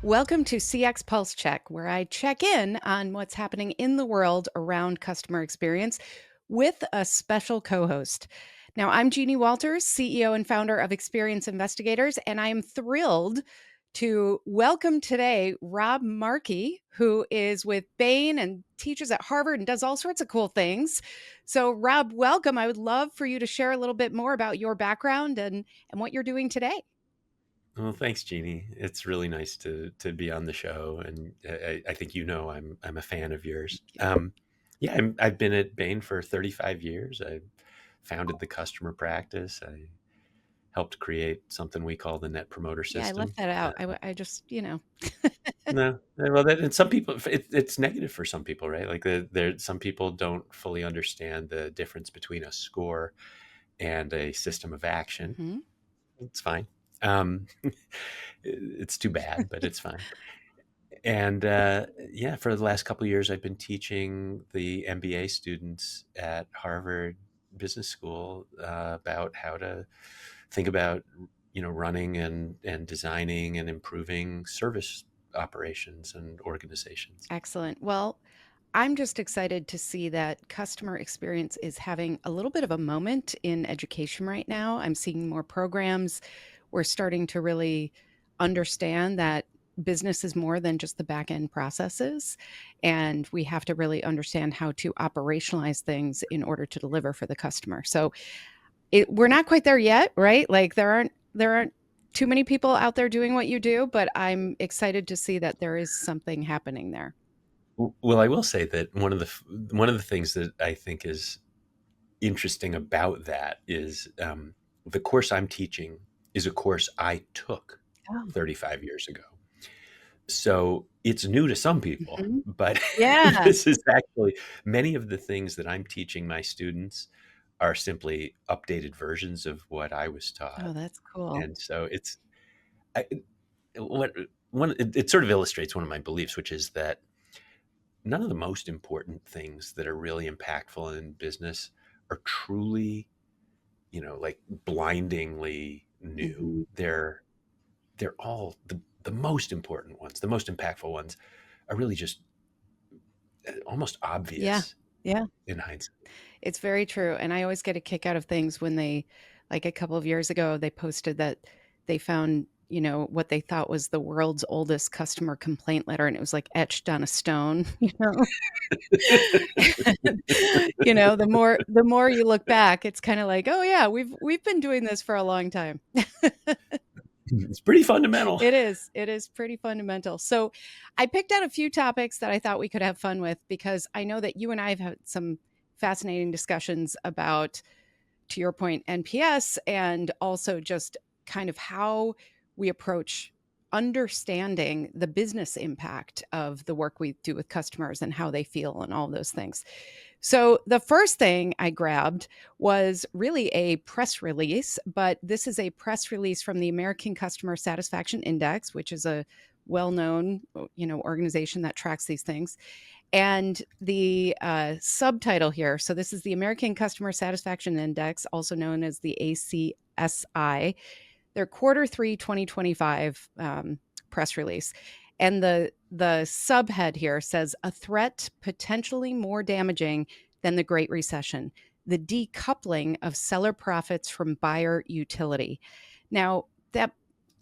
Welcome to CX Pulse Check, where I check in on what's happening in the world around customer experience with a special co host. Now, I'm Jeannie Walters, CEO and founder of Experience Investigators, and I am thrilled to welcome today Rob Markey, who is with Bain and teaches at Harvard and does all sorts of cool things. So, Rob, welcome. I would love for you to share a little bit more about your background and what you're doing today. Well, thanks, Jeannie. It's really nice to be on the show, and I think I'm a fan of yours. Yeah, I've been at Bain for 35 years. I founded the customer practice. I helped create something we call the Net Promoter Yeah, I left System. that out. I just. No, well, and some people it's negative for some people, right? Like some people don't fully understand the difference between a score and a system of action. Mhm. It's fine. Um, it's too bad, but it's fine. And yeah, for the last couple of years, I've been teaching the MBA students at Harvard Business School about how to think about, running and designing and improving service operations and organizations. Excellent. Well, I'm just excited to see that customer experience is having a little bit of a moment in education right now. I'm seeing more programs. We're starting to really understand that business is more than just the back end processes. And we have to really understand how to operationalize things in order to deliver for the customer. So we're not quite there yet, right? Like there aren't too many people out there doing what you do, but I'm excited to see that there is something happening there. Well, I will say that one of the things that I think is interesting about that is the course I'm teaching is a course I took Oh. 35 years ago. So it's new to some people, Mhm. but Yeah. this is actually many of the things that I'm teaching my students are simply updated versions of what I was taught. Oh, that's cool. And so I, what it sort of illustrates one of my beliefs, which is that none of the most important things that are really impactful in business are truly, like blindingly new. Mhm. They're all the most important ones, the most impactful ones are really just almost Yeah. obvious Yeah. in hindsight. It's very true, and I always get a kick out of things when they like, a couple of years ago, they posted that they found, what they thought was the world's oldest customer complaint letter, and it was, like, etched on a stone, you know? The more you look back, it's kinda like, "Oh, yeah, we've been doing this for a long time." It's pretty fundamental. It is pretty fundamental. So, I picked out a few topics that I thought we could have fun with because I know that you and I have had some fascinating discussions about, to your point, NPS and also just kind of how we approach understanding the business impact of the work we do with customers and how they feel and all those things. So, the first thing I grabbed was really a press release, but this is a press release from the American Customer Satisfaction Index, which is a well-known, organization that tracks these things. And the subtitle here, so this is the American Customer Satisfaction Index, also known as the ACSI, their quarter three 2025 press release. And the subhead here says a threat potentially more damaging than the Great Recession, the decoupling of seller profits from buyer utility. Now, that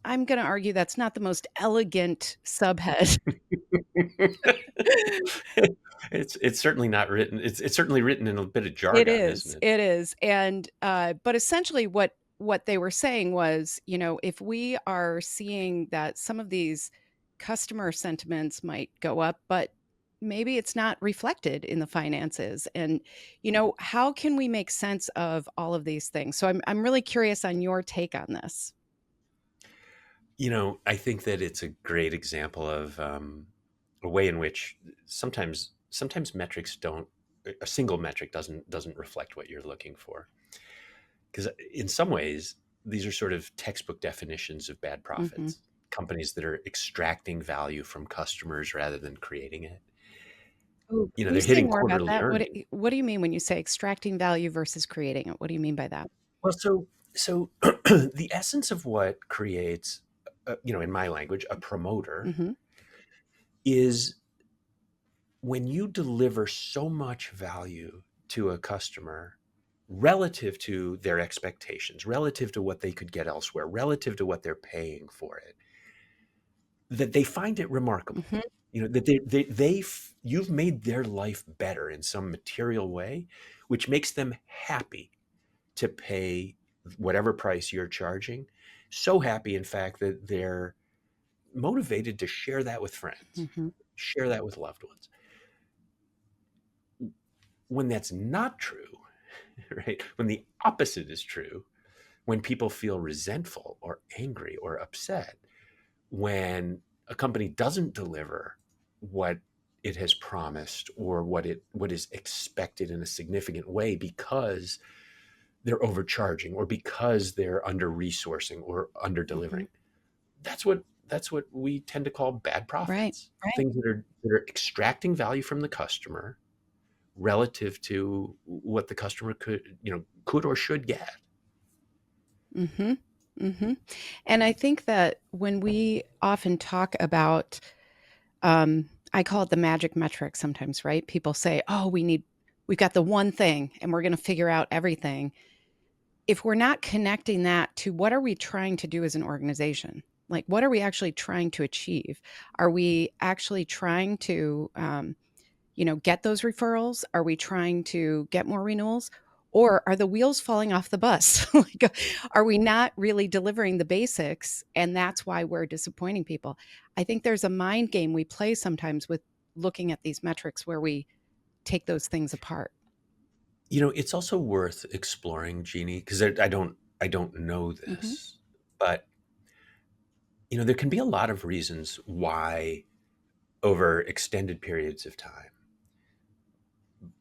I'm going to argue that's not the most elegant subhead. It's certainly not written. It's certainly written in a bit of It jargon, isn't is, it? it is, and, but essentially what they were saying was, if we are seeing that some of these customer sentiments might go up, but maybe it's not reflected in the finances, and, how can we make sense of all of these things? So I'm really curious on your take on this. I think that it's a great example of a way in which sometimes metrics don't a single metric doesn't reflect what you're looking for. Because in some ways, these are sort of textbook definitions of bad Mhm. profits. Companies that are extracting value from customers rather than creating it. Ooh, can you They're say hitting more about quarterly that? earnings. What do you mean when you say extracting value versus creating it? What do you mean by that? Well, so the essence of what creates in my language, a promoter, Mm-hmm. is when you deliver so much value to a customer relative to their expectations, relative to what they could get elsewhere, relative to what they're paying for it, that they find it remarkable. Mm-hmm. That you've made their life better in some material way, which makes them happy to pay whatever price you're charging. So happy, in fact, that they're motivated to share that with friends, Mm-hmm. share that with loved ones. When that's not true, right? When the opposite is true, when people feel resentful or angry or upset, when a company doesn't deliver what it has promised or what is expected in a significant way because they're overcharging or because they're under resourcing or under Mm-hmm. delivering, that's what we tend to call bad Right. profits. Right. Things that are extracting value from the customer relative to what the customer could or should get. Mm-hmm. Mm-hmm. And I think that when we often talk about, I call it the magic metric sometimes, right? People say, oh, we've got the one thing and we're going to figure out everything. If we're not connecting that to what are we trying to do as an organization? Like, what are we actually trying to achieve? Are we actually trying to, get those referrals? Are we trying to get more renewals? Or are the wheels falling off the bus? Like, are we not really delivering the basics? And that's why we're disappointing people. I think there's a mind game we play sometimes with looking at these metrics where we take those things apart. It's also worth exploring, Jeannie, because I don't know Hmm. this, but there can be a lot of reasons why over extended periods of time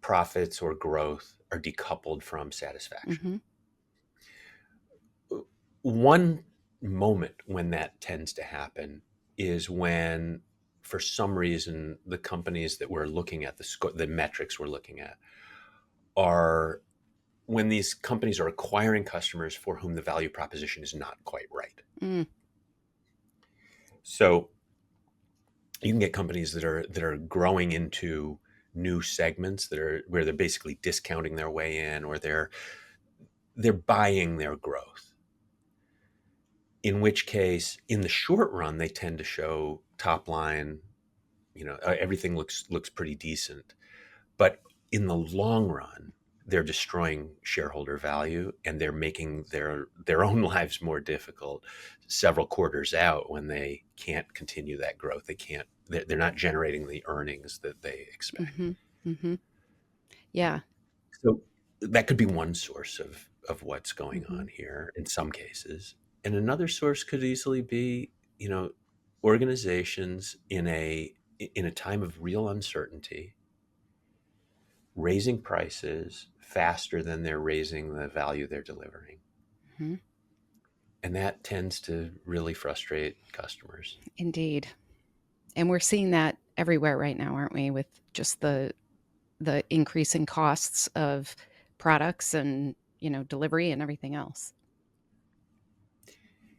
profits or growth are decoupled from satisfaction. Hmm. One moment when that tends to happen is when, for some reason, the companies that we're looking at, the metrics we're looking at, are when these companies are acquiring customers for whom the value proposition is not quite right. Mm. So you can get companies that are growing into new segments that are where they're basically discounting their way in, or they're buying their growth. In which case, in the short run, they tend to show top line, everything looks pretty decent. But in the long run, they're destroying shareholder value and they're making their own lives more difficult several quarters out when they can't continue that growth. They're not generating the earnings that they expect. Hmm. Hmm. Yeah. So that could be one source of what's going Hmm. on here in some cases. And another source could easily be, organizations in a time of real uncertainty raising prices faster than they're raising the value they're delivering. Hmm. And that tends to really frustrate customers. Indeed. And we're seeing that everywhere right now, aren't we? With just the increasing costs of products and, delivery and everything else.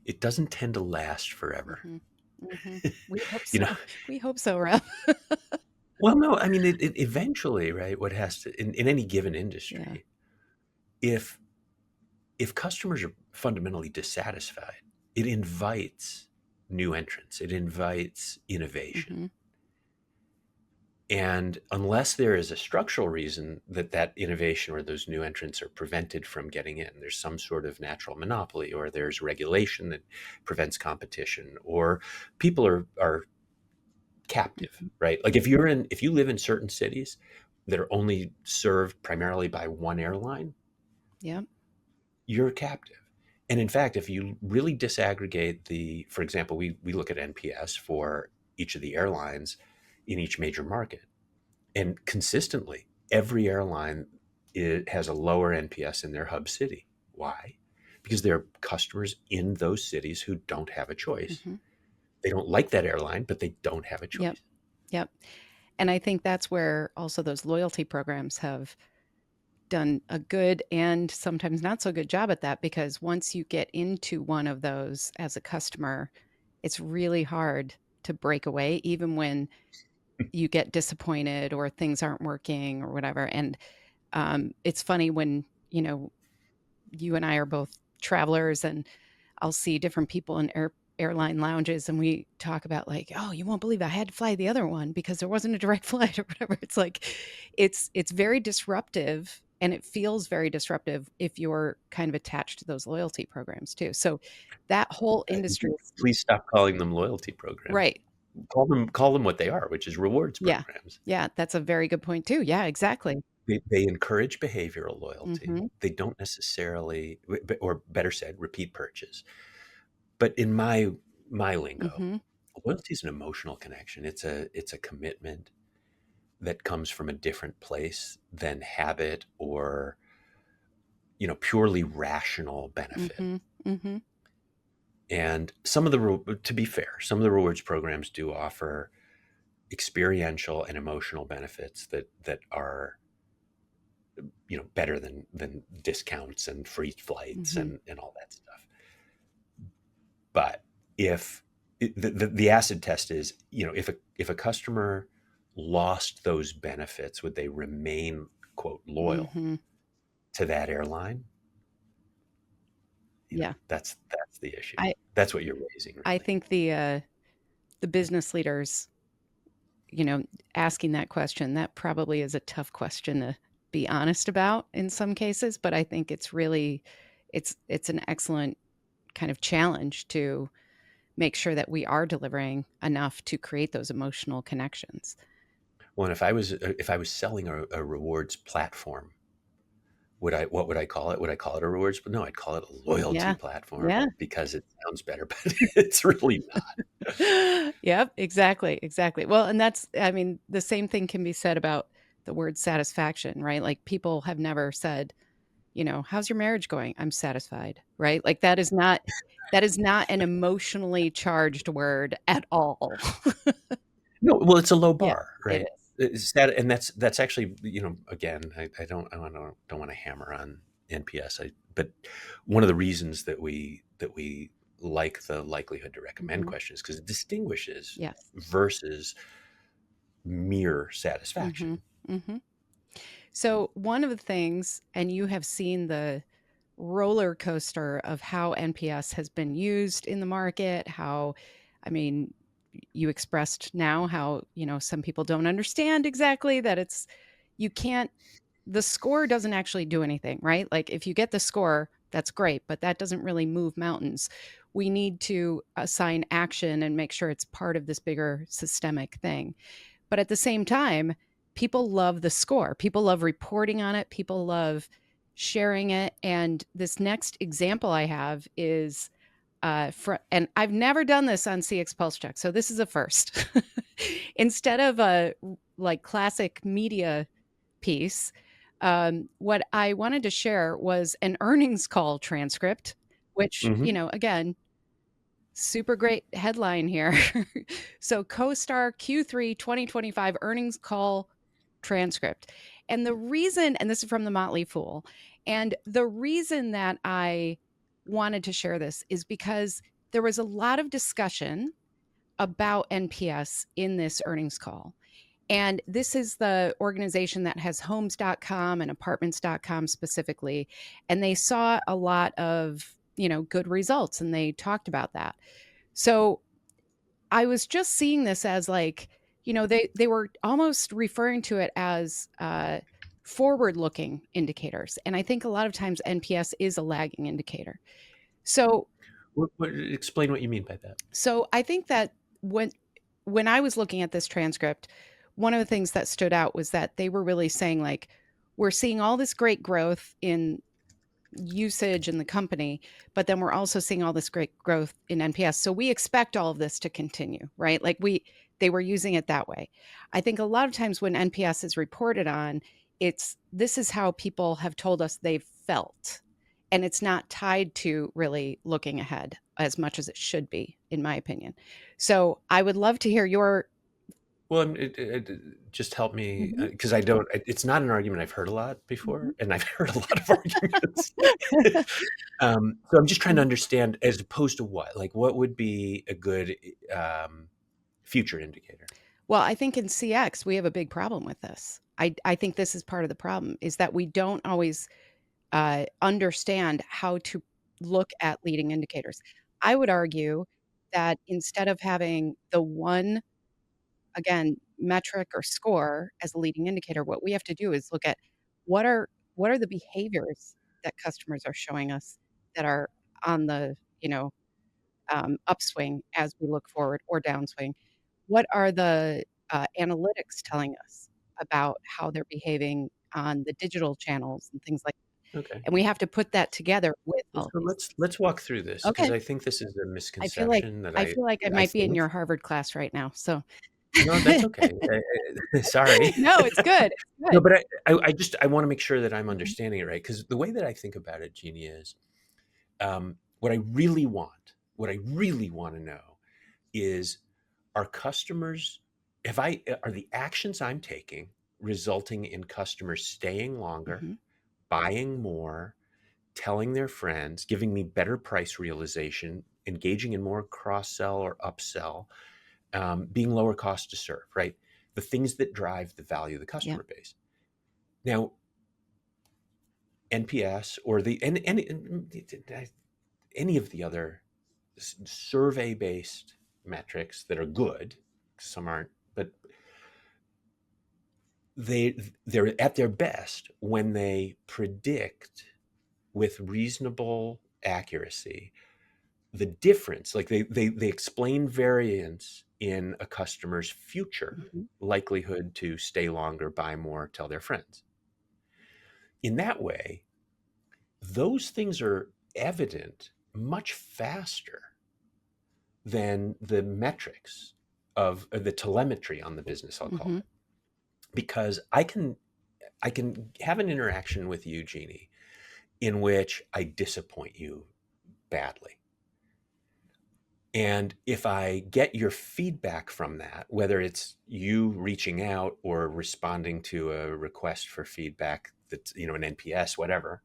It doesn't tend to last forever. Hmm. Hmm. We hope you so. know, We hope so, Rob. well, no, I mean, it eventually, right? What has to, in any given Yeah. industry, if if customers are fundamentally dissatisfied, it invites new entrants, it invites innovation. Hmm. And unless there is a structural reason that innovation or those new entrants are prevented from getting in, there's some sort of natural monopoly, or there's regulation that prevents competition, or people are captive, Hmm. right? Like if you live in certain cities that are only served primarily by one airline, Yeah. you're captive. And in fact, if you really disaggregate for example, we look at NPS for each of the airlines in each major market. And consistently, every airline has a lower NPS in their hub city. Why? Because there are customers in those cities who don't have a choice. Hmm. They don't like that airline, but they don't have a Yep. choice. Yep. And I think that's where also those loyalty programs have done a good and sometimes not so good job at that, because once you get into one of those as a customer, it's really hard to break away, even when you get disappointed or things aren't working or whatever. And it's funny when, you and I are both travelers, and I'll see different people in airline lounges, and we talk about like, "Oh, you won't believe I had to fly the other one because there wasn't a direct flight," or whatever. It's like it's very disruptive, and it feels very disruptive if you're kind of attached to those loyalty programs too. So that whole industry is Please stop calling them loyalty programs. right. Call them what they are, which is rewards Yeah. programs. Yeah, that's a very good point too. Yeah, exactly. They encourage behavioral loyalty. Mhm. They don't necessarily, or better said, repeat purchase. But in my lingo, Mhm. loyalty is an emotional connection. It's a commitment that comes from a different place than habit or purely rational benefit. Mhm. Mhm. And to be fair, some of the rewards programs do offer experiential and emotional benefits that are better than discounts and free flights Mhm. and all that stuff. But if the acid test is, if a customer lost those benefits, would they remain quote loyal Mhm. to that airline? Yeah. That's the issue. I That's what you're raising, I really. think the business leaders, you know, asking that question, that probably is a tough question to be honest about in some cases, but I think it's really it's an excellent kind of challenge to make sure that we are delivering enough to create those emotional connections. Well, and if I was selling a rewards platform, what would I call it? Would I call it a rewards? But no, I'd call it a loyalty Yeah. platform Yeah. because it sounds better, but it's really not. Yep, exactly, exactly. Well, and that's I mean, the same thing can be said about the word satisfaction, right? Like people have never said, "How's your marriage going?" "I'm satisfied," right? Like that is not an emotionally charged word at all. No, well, it's a low Yeah, bar, it right? is. It's that, and that's actually, again, I don't want to hammer on NPS, but one of the reasons that we like the likelihood to recommend Mhm. question is because it distinguishes Yes. versus mere Mhm. satisfaction. Mhm. So, one of the things and you have seen the roller coaster of how NPS has been used in the market, how I mean, you expressed now how, some people don't understand exactly that you can't the score doesn't actually do anything, right? Like if you get the score, that's great, but that doesn't really move mountains. We need to assign action and make sure it's part of this bigger systemic thing. But at the same time, people love the score. People love reporting on it. People love sharing it. And this next example I have is and I've never done this on CX Pulse Check, so this is a first. Instead of a like classic media piece, what I wanted to share was an earnings call transcript, which, Hmm. again, super great headline here. So, CoStar Q3 2025 earnings call transcript. And the reason, and this is from the Motley Fool, and the reason that I wanted to share this is because there was a lot of discussion about NPS in this earnings call. And this is the organization that has homes.com and apartments.com specifically. And they saw a lot of, good results and they talked about that. So I was just seeing this as like, they were almost referring to it as forward-looking indicators, and I think a lot of times NPS is a lagging indicator. So, Explain what you mean by that. I think that when I was looking at this transcript, one of the things that stood out was that they were really saying like, we're seeing all this great growth in usage in the company, but then we're also seeing all this great growth in NPS. So we expect all of this to continue, right? Like they were using it that way. I think a lot of times when NPS is reported on, this is how people have told us they've felt. And it's not tied to really looking ahead as much as it should be, in my opinion. So I would love to hear your Well, and it just helped me Mhm. because I don't. It's not an argument I've heard a lot Mhm. before, and I've heard a lot of arguments. So I'm just trying to Mhm. understand, as opposed to what, like, what would be a good future indicator? Well, I think in CX, we have a big problem with this. I think this is part of the problem is that we don't always understand how to look at leading indicators. I would argue that instead of having the one, again, metric or score as a leading indicator, what we have to do is look at what are what are the behaviors that customers are showing us that are on the, upswing as we look forward or downswing. What are the analytics telling us about how they're behaving on the digital channels and things like, Okay. and we have to put that together with Well, all so these. let's walk through this because Okay. I think this is a I feel like misconception that I I feel like I I might be in think. your Harvard class right now, so No, that's okay. Sorry. no, it's good, it's No, good. but I just I want to make sure that I'm Mhm, understanding it right, because the way that I think about it, Jeannie, is what I really want to know is, are customers, if I are the actions I'm taking resulting in customers staying longer, mhm, buying more, telling their friends, giving me better price realization, engaging in more cross sell or upsell, being lower cost to serve, right? The things that drive the value of the yeah, customer base. Now, NPS or any of the other survey based metrics that are good, some aren't, but they they're at their best when they predict with reasonable accuracy the difference, like they explain variance in a customer's future mhm, likelihood to stay longer, buy more, tell their friends. In that way, those things are evident much faster than the metrics of the telemetry on the business, I'll call mhm, it, because I can have an interaction with you, Jeannie, in which I disappoint you badly. And if I get your feedback from that, whether it's you reaching out or responding to a request for feedback that's, an NPS, whatever,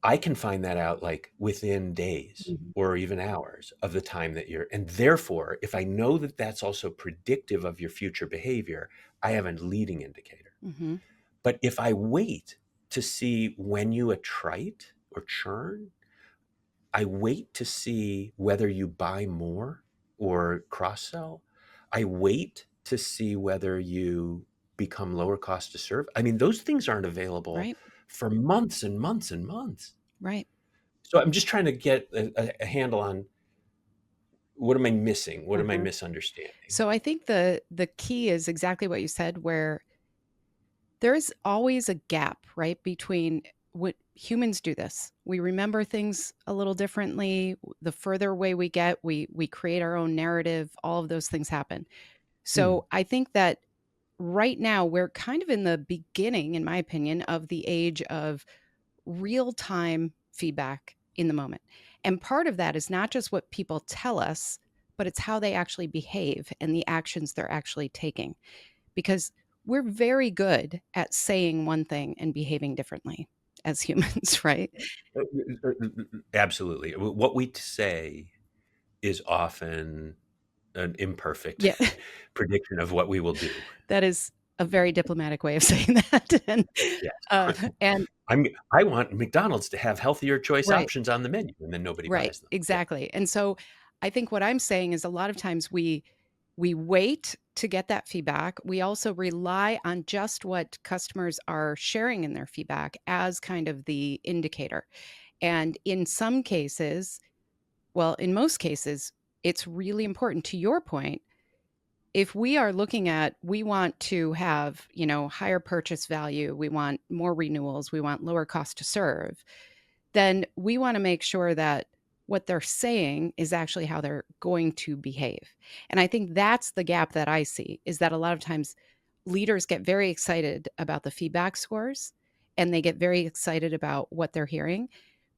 I can find that out like within days mhm, or even hours of the time that you're, and therefore, if I know that that's also predictive of your future behavior, I have a leading indicator. mhm, But if I wait to see when you attrite or churn, I wait to see whether you buy more or cross sell. I wait to see whether you become lower cost to serve. I mean, those things aren't available right, for months and months and months. right, So I'm just trying to get a handle on, what am I missing? What am I uh-huh. misunderstanding? So I think the key is exactly what you said, where there's always a gap, right, between what humans do this. We remember things a little differently. The further away we get, we create our own narrative. All of those things happen. Hmm. So I think that right now we're kind of in the beginning, in my opinion, of the age of real time feedback in the moment. And part of that is not just what people tell us, but it's how they actually behave and the actions they're actually taking. Because we're very good at saying one thing and behaving differently as humans, right? Absolutely. What we say is often an imperfect Yeah, prediction of what we will do. that is a very diplomatic way of saying that. Yes. Uh, and I want McDonald's to have healthier choice right, options on the menu, and then nobody right, buys them. Yeah. exactly. And so I think what I'm saying is a lot of times we wait to get that feedback. We also rely on just what customers are sharing in their feedback as kind of the indicator. And in some cases, well, in most cases, it's really important, to your point, if we are looking at, we want to have, higher purchase value, we want more renewals, we want lower cost to serve, then we want to make sure that what they're saying is actually how they're going to behave. And I think that's the gap that I see, is that a lot of times leaders get very excited about the feedback scores and they get very excited about what they're hearing.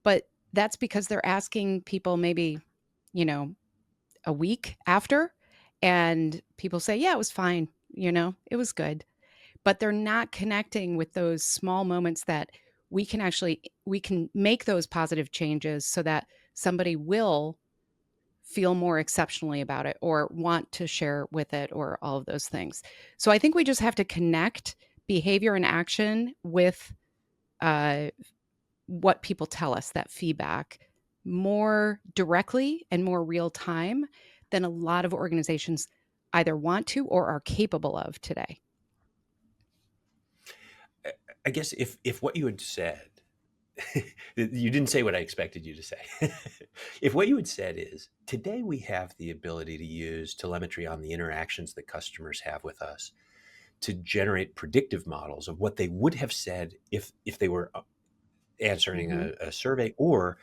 But that's because they're asking people maybe, you know, a week after, And people say, yeah, it was fine. It was good. But they're not connecting with those small moments that we can make those positive changes so that somebody will feel more exceptionally about it or want to share with it or all of those things. So I think we just have to connect behavior and action with uh, what people tell us, that feedback, more directly and more real time than a lot of organizations either want to or are capable of today. I guess if what you had said, you didn't say what I expected you to say. If what you had said is, today we have the ability to use telemetry on the interactions that customers have with us to generate predictive models of what they would have said if they were answering Mhm. a survey, or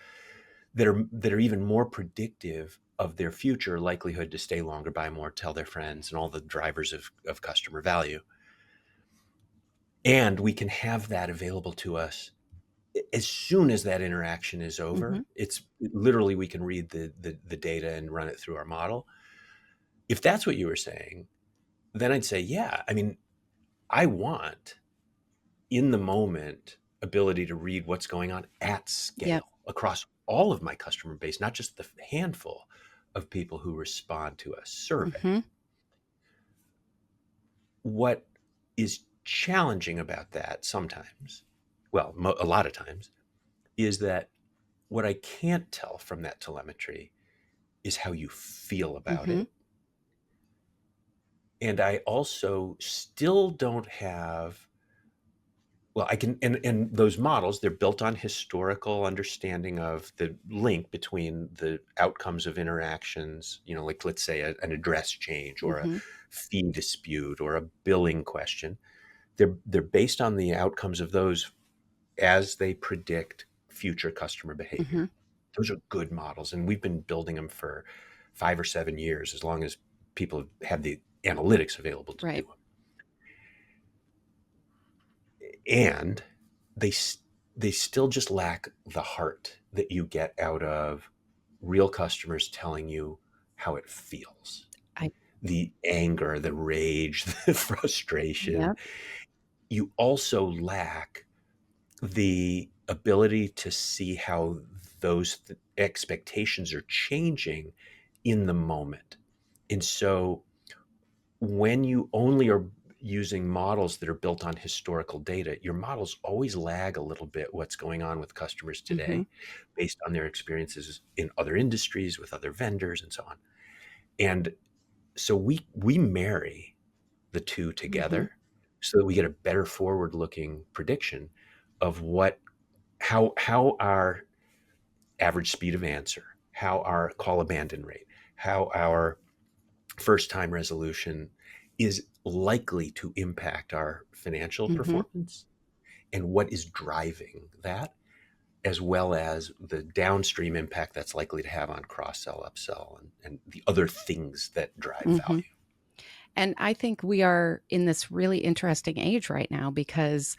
that are even more predictive of their future likelihood to stay longer, buy more, tell their friends, and all the drivers of customer value. And we can have that available to us as soon as that interaction is Mhm. over. It's literally, we can read the data and run it through our model. If that's what you were saying, then I'd say, yeah, I mean, I want in the moment ability to read what's going on at Yep. scale across all of my customer base, not just the handful of people who respond to a survey. Mhm. What is challenging about that sometimes, well, a lot of times, is that what I can't tell from that telemetry is how you feel about Mhm. it. And I also still don't have, well, I can, and those models, they're built on historical understanding of the link between the outcomes of interactions, like, let's say an address change or a Mhm. fee dispute or a billing question. They're based on the outcomes of those as they predict future customer behavior. Mhm. Those are good models, and we've been building them for 5 or 7 years, as long as people have had the analytics available to do Right. them. And they they still just lack the heart that you get out of real customers telling you how it feels. I The anger, the rage, the frustration. Yep. You also lack the ability to see how those expectations are changing in the moment. And so when you only are using models that are built on historical data, your models always lag a little bit what's going on with customers Mhm. today based on their experiences in other industries with other vendors and so on. And so we marry the two Mhm. together so that we get a better forward looking prediction of how our average speed of answer, how our call abandon rate, how our first time resolution is likely to impact our financial Mhm. performance, and what is driving that, as well as the downstream impact that's likely to have on cross sell, upsell, and the other things that drive Mhm. value. And I think we are in this really interesting age right now because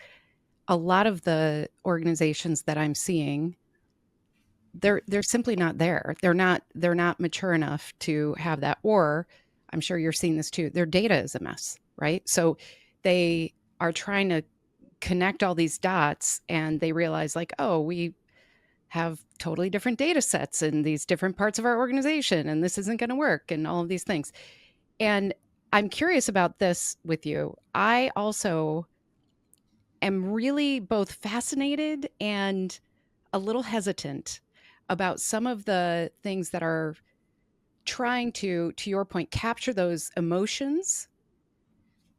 a lot of the organizations that I'm seeing, they're simply not there. They're not mature enough to have that, or I'm sure you're seeing this too, their data is a mess, right? So they are trying to connect all these dots and they realize like, "Oh, we have totally different data sets in these different parts of our organization and this isn't going to work," and all of these things. And I'm curious about this with you. I also am really both fascinated and a little hesitant about some of the things that are trying to your point, capture those emotions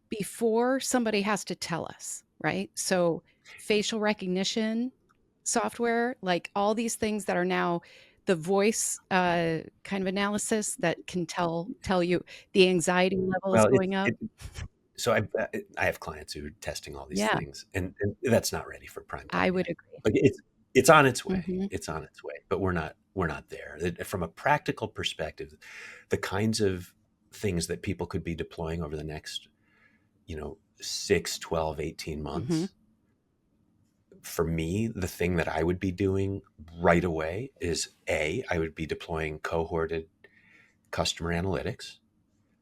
before somebody has to tell us, right? So, facial recognition software, like all these things that are now the voice kind of analysis that can tell you the anxiety level is Well, going up. so I have clients who are testing all these Yeah, things, and that's not ready for prime time I yet. would agree. Like, it's on its way. Mhm. It's on its way, but we're not there. From a practical perspective, the kinds of things that people could be deploying over the next 6, 12, 18 Mhm. months, for me, the thing that I would be doing right away is, I would be deploying cohorted customer analytics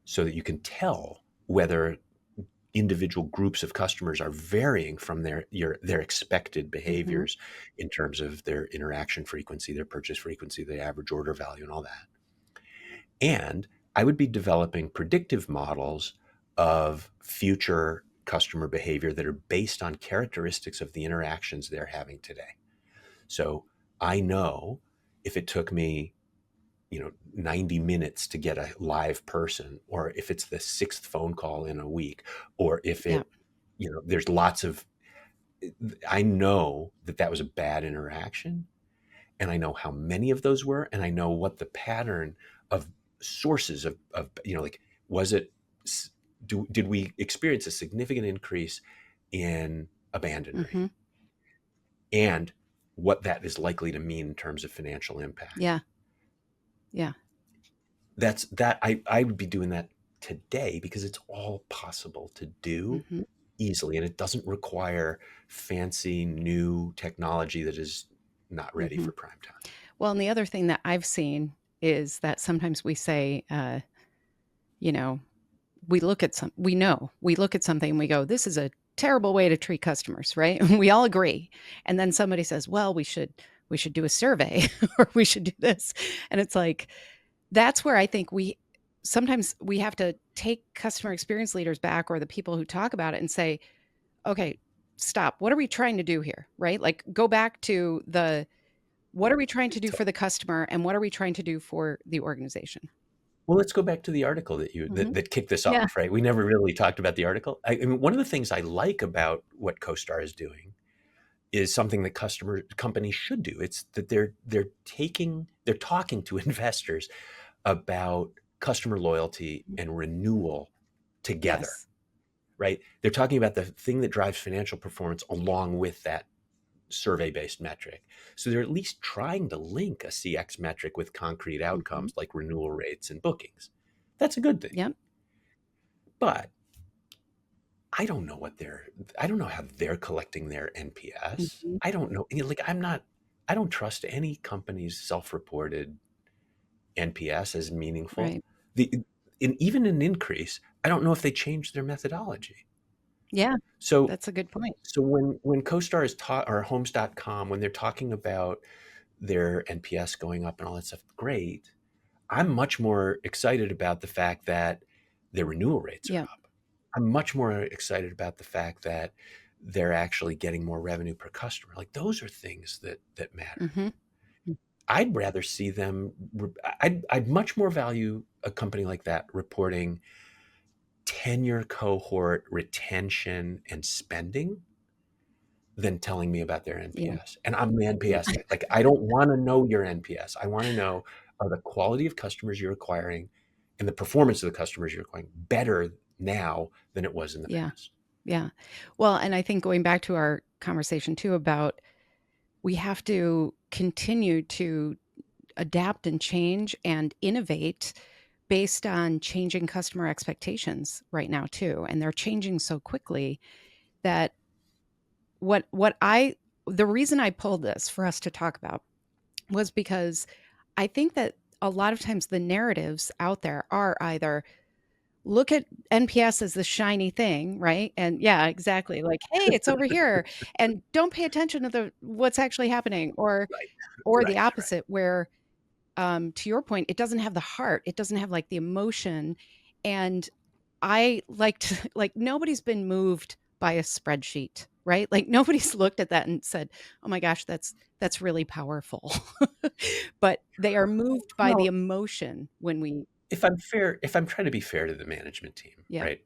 so that you can tell whether individual groups of customers are varying from their expected Hmm. behaviors in terms of their interaction frequency, their purchase frequency, the average order value, and all that. And I would be developing predictive models of future customer behavior that are based on characteristics of the interactions they're having today. So I know if it took me 90 minutes to get a live person, or if it's the sixth phone call in a week, or if Yeah. there's lots of, I know that that was a bad interaction, and I know how many of those were, and I know what the pattern of sources of like, was it, did we experience a significant increase in abandon rate, Hmm. and what that is likely to mean in terms of financial impact. Yeah. Yeah. I would be doing that today because it's all possible to do Hmm. easily, and it doesn't require fancy new technology that is not ready Hmm. for prime time. Well, and the other thing that I've seen is that sometimes we say, you know, we look at something and we go, this is a terrible way to treat customers, right? And we all agree. And then somebody says, well, we should do a survey or we should do this. And it's like, that's where I think sometimes we have to take customer experience leaders back, or the people who talk about it, and say, okay, stop. What are we trying to do here? Right? Like, go back to what are we trying to do for the customer and what are we trying to do for the organization? Well, let's go back to the article that Mhm. that kicked this Yeah. off, right? We never really talked about the article. I mean, one of the things I like about what CoStar is doing is something that customer companies should do. It's that they're talking to investors about customer loyalty and renewal together, Yes. right? They're talking about the thing that drives financial performance along with that survey-based metric. So they're at least trying to link a CX metric with concrete Mhm. outcomes like renewal rates and bookings. That's a good thing. Yep. But I don't know I don't know how they're collecting their NPS. Mhm. I don't know. I don't trust any company's self-reported NPS as meaningful. Right. The even an increase, I don't know if they changed their methodology. Yeah, So that's a good point. when CoStar is taught, or homes.com, when they're talking about their NPS going up and all that stuff, great. I'm much more excited about the fact that their renewal rates are Yeah. up. I'm much more excited about the fact that they're actually getting more revenue per customer. Like, those are things that matter. Mhm. I'd rather see them. I'd much more value a company like that reporting tenure, cohort, retention, and spending than telling me about their Yeah. NPS. And I'm the Yeah. NPS guy. Like, I don't want to know your NPS. I want to know, are the quality of customers you're acquiring and the performance of the customers you're acquiring better now than it was in the Yeah. past? Yeah. Well, and I think going back to our conversation too about we have to continue to adapt and change and innovate based on changing customer expectations right now too, and they're changing so quickly that what I the reason I pulled this for us to talk about was because I think that a lot of times the narratives out there are either look at NPS as the shiny thing, right? And yeah, exactly. Like, hey, it's over here, and don't pay attention to the what's actually happening, Right, or the right, right. opposite, where to your point, it doesn't have the heart, it doesn't have like the emotion. And I like to like nobody's been moved by a spreadsheet, right? Like nobody's looked at that and said, "Oh my gosh, that's really powerful." But they are moved by the Well, emotion when we if I'm trying to be fair to the management team, yeah. right?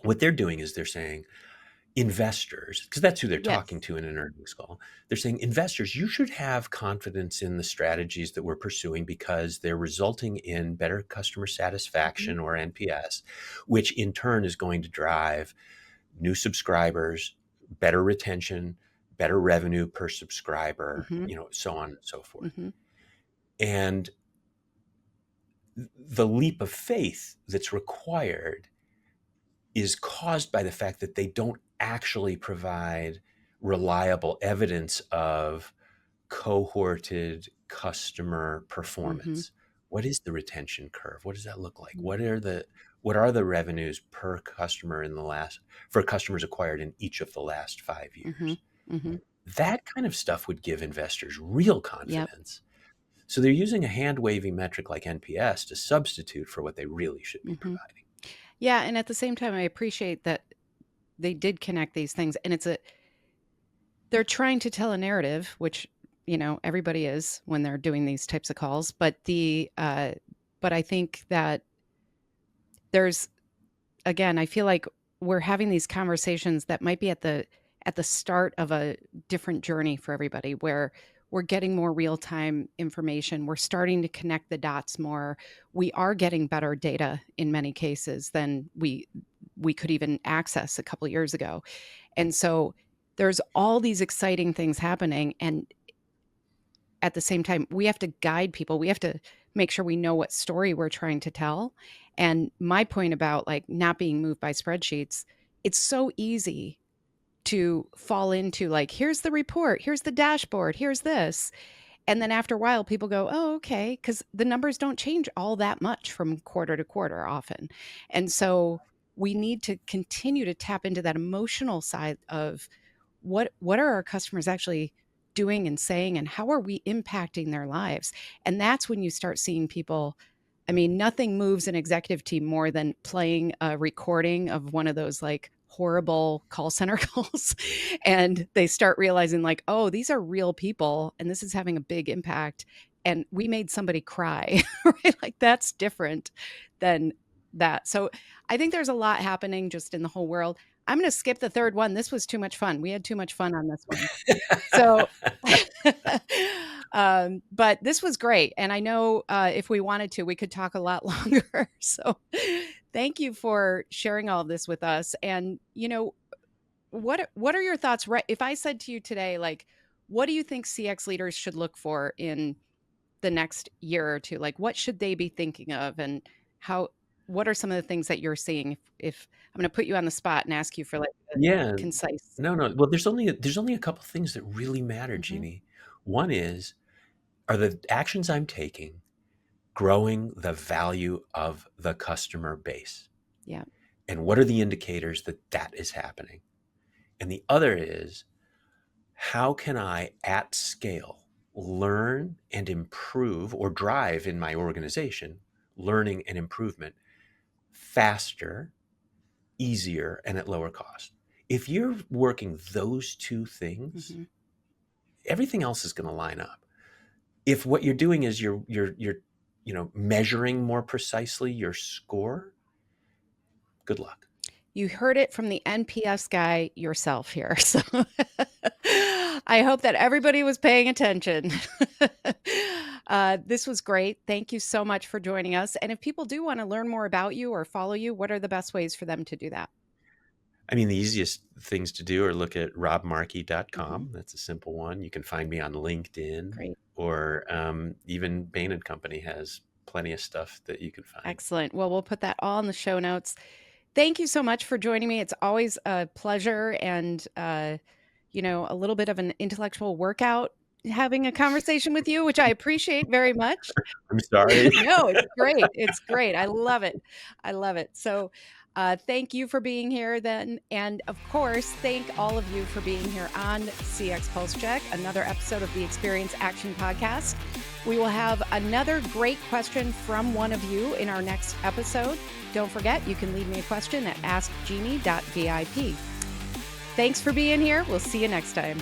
What they're doing is they're saying, investors, because that's who they're talking Yes. to in an earnings call. They're saying, investors, you should have confidence in the strategies that we're pursuing because they're resulting in better customer Mhm. satisfaction, or NPS, which in turn is going to drive new subscribers, better retention, better revenue per subscriber, Mhm. so on and so forth. Mhm. And the leap of faith that's required is caused by the fact that they don't actually provide reliable evidence of cohorted customer Mhm. performance. what is the retention curve? What does that look like? Mm. What are the revenues per customer for customers acquired in each of the last 5 Mhm. years? Mhm. That kind of stuff would give investors real Yep. confidence. So they're using a hand-wavy metric like NPS to substitute for what they really should be Mhm. providing. Yeah, and at the same time, I appreciate that they did connect these things, and they're trying to tell a narrative, which, everybody is when they're doing these types of calls, but I think that there's again, I feel like we're having these conversations that might be at the start of a different journey for everybody where we're getting more real-time information. We're starting to connect the dots more. We are getting better data in many cases than we could even access a couple years ago. And so there's all these exciting things happening, and at the same time, we have to guide people. We have to make sure we know what story we're trying to tell. And my point about like not being moved by spreadsheets, it's so easy to fall into like, here's the report, here's the dashboard, here's this. And then after a while, people go, oh, okay, because the numbers don't change all that much from quarter to quarter often. And so we need to continue to tap into that emotional side of what are our customers actually doing and saying, and how are we impacting their lives? And that's when you start seeing people. I mean, nothing moves an executive team more than playing a recording of one of those like horrible call center calls. And they start realizing like, oh, these are real people and this is having a big impact. And we made somebody cry, right? Like that's different than that. So I think there's a lot happening just in the whole world. I'm going to skip the third one. This was too much fun. We had too much fun on this one. So, but this was great. And I know if we wanted to, we could talk a lot longer. So thank you for sharing all of this with us. And, what are your thoughts? Right. If I said to you today, like, what do you think CX leaders should look for in the next year or two? Like, what should they be thinking of, and how? What are some of the things that you're seeing? If I'm going to put you on the spot and ask you for like a Yeah. concise. No, no. Well, there's only a couple things that really matter, Mhm. Jeannie. One is, are the actions I'm taking growing the value of the customer base? Yeah. And what are the indicators that that is happening? And the other is, how can I at scale learn and improve or drive in my organization learning and improvement faster, easier, and at lower cost? If you're working those two things, Mhm. everything else is going to line up. If what you're doing is you're measuring more precisely your score, good luck. You heard it from the NPS guy yourself here. So I hope that everybody was paying attention. This was great. Thank you so much for joining us. And if people do want to learn more about you or follow you, what are the best ways for them to do that? I mean, the easiest things to do are look at Mhm. robmarkey.com. That's a simple one. You can find me on LinkedIn, Great. or even Bain and Company has plenty of stuff that you can find. Excellent. Well, we'll put that all in the show notes. Thank you so much for joining me. It's always a pleasure and, a little bit of an intellectual workout having a conversation with you, which I appreciate very much. I'm sorry. No, it's great. It's great. I love it. I love it. So, thank you for being here then. And of course, thank all of you for being here on CX Pulse Check, another episode of the Experience Action Podcast. We will have another great question from one of you in our next episode. Don't forget, you can leave me a question at askgenie.vip. Thanks for being here. We'll see you next time.